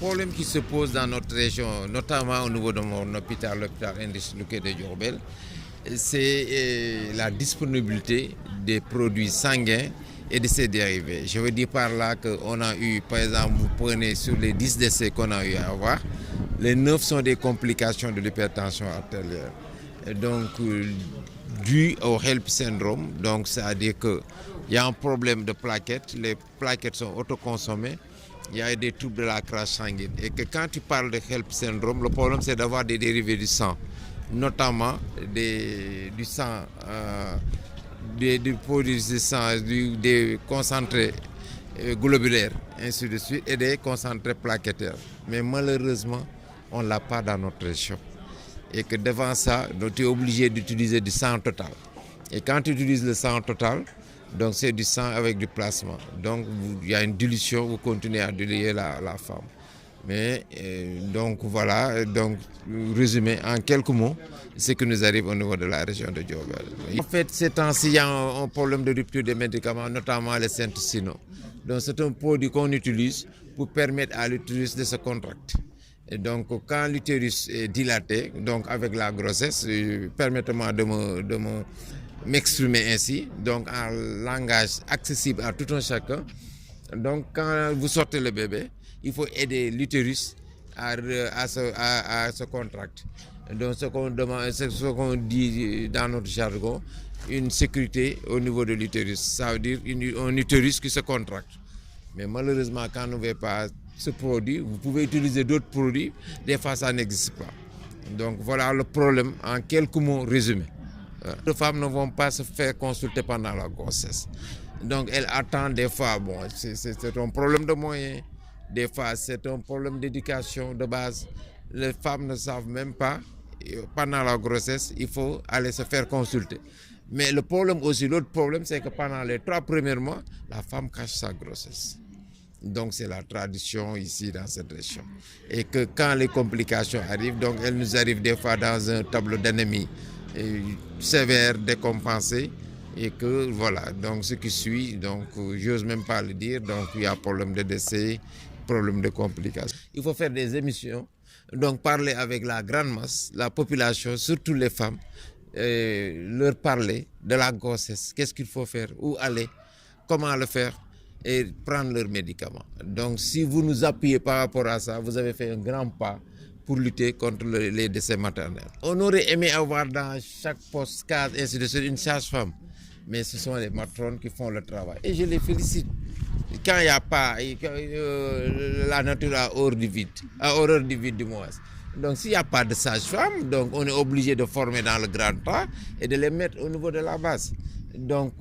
Problème qui se pose dans notre région, notamment au niveau de mon hôpital, l'hôpital Indus-Luque de Diourbel, c'est la disponibilité des produits sanguins et de ses dérivés. Je veux dire par là qu'on a eu, par exemple, vous prenez sur les 10 décès qu'on a eu à avoir, les 9 sont des complications de l'hypertension artérielle. Et donc, dû au HELP syndrome, donc c'est-à-dire qu'il y a un problème de plaquettes, les plaquettes sont autoconsommées, il y a des troubles de la crasse sanguine. Et que quand tu parles de HELP syndrome, le problème c'est d'avoir des dérivés du sang, notamment du sang, des produits de sang, des concentrés globulaires, ainsi de suite, et des concentrés plaquettaires. Mais malheureusement, on ne l'a pas dans notre région. Et que devant ça, tu es obligé d'utiliser du sang total. Et quand tu utilises le sang total, donc c'est du sang avec du plasma. Donc il y a une dilution, vous continuez à diluer la femme. Mais donc voilà, donc résumé en quelques mots, ce qui nous arrive au niveau de la région de Diourbel. En fait, ces temps-ci, il y a un problème de rupture des médicaments, notamment les Centocino. Donc c'est un produit qu'on utilise pour permettre à l'utérus de se contracter. Et donc quand l'utérus est dilaté, donc avec la grossesse, permettez-moi de m'exprimer ainsi, donc en langage accessible à tout un chacun. Donc quand vous sortez le bébé, il faut aider l'utérus à se contracter. Donc ce qu'on demande, c'est ce qu'on dit dans notre jargon, une sécurité au niveau de l'utérus. Ça veut dire un utérus qui se contracte. Mais malheureusement, quand on ne veut pas ce produit, vous pouvez utiliser d'autres produits, des fois ça n'existe pas. Donc voilà le problème en quelques mots résumés. Les femmes ne vont pas se faire consulter pendant la grossesse. Donc elles attendent des fois, bon, c'est un problème de moyens, des fois c'est un problème d'éducation de base. Les femmes ne savent même pas, pendant la grossesse, il faut aller se faire consulter. Mais le problème aussi, l'autre problème, c'est que pendant les 3 premiers mois, la femme cache sa grossesse. Donc c'est la tradition ici dans cette région. Et que quand les complications arrivent, donc elles nous arrivent des fois dans un tableau d'anémie sévère, décompensé. Et que voilà, donc ce qui suit, donc j'ose même pas le dire, donc il y a problème de décès, problème de complications. Il faut faire des émissions, donc parler avec la grande masse, la population, surtout les femmes, leur parler de la grossesse, qu'est-ce qu'il faut faire, où aller, comment le faire et prendre leurs médicaments. Donc si vous nous appuyez par rapport à ça, vous avez fait un grand pas pour lutter contre les décès maternels. On aurait aimé avoir dans chaque poste, case, ainsi de suite, une sage-femme. Mais ce sont les matrones qui font le travail. Et je les félicite. Quand il n'y a pas, la nature a horreur du vide du moins. Donc s'il n'y a pas de sage-femme, donc on est obligé de former dans le grand tas et de les mettre au niveau de la base. Donc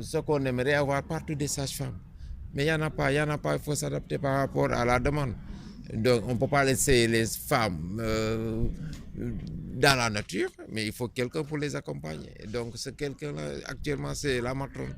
ce qu'on aimerait avoir partout des sages-femmes. Mais il n'y en a pas, il faut s'adapter par rapport à la demande. Donc on ne peut pas laisser les femmes dans la nature, mais il faut quelqu'un pour les accompagner. Donc ce quelqu'un-là, actuellement, c'est la matrone.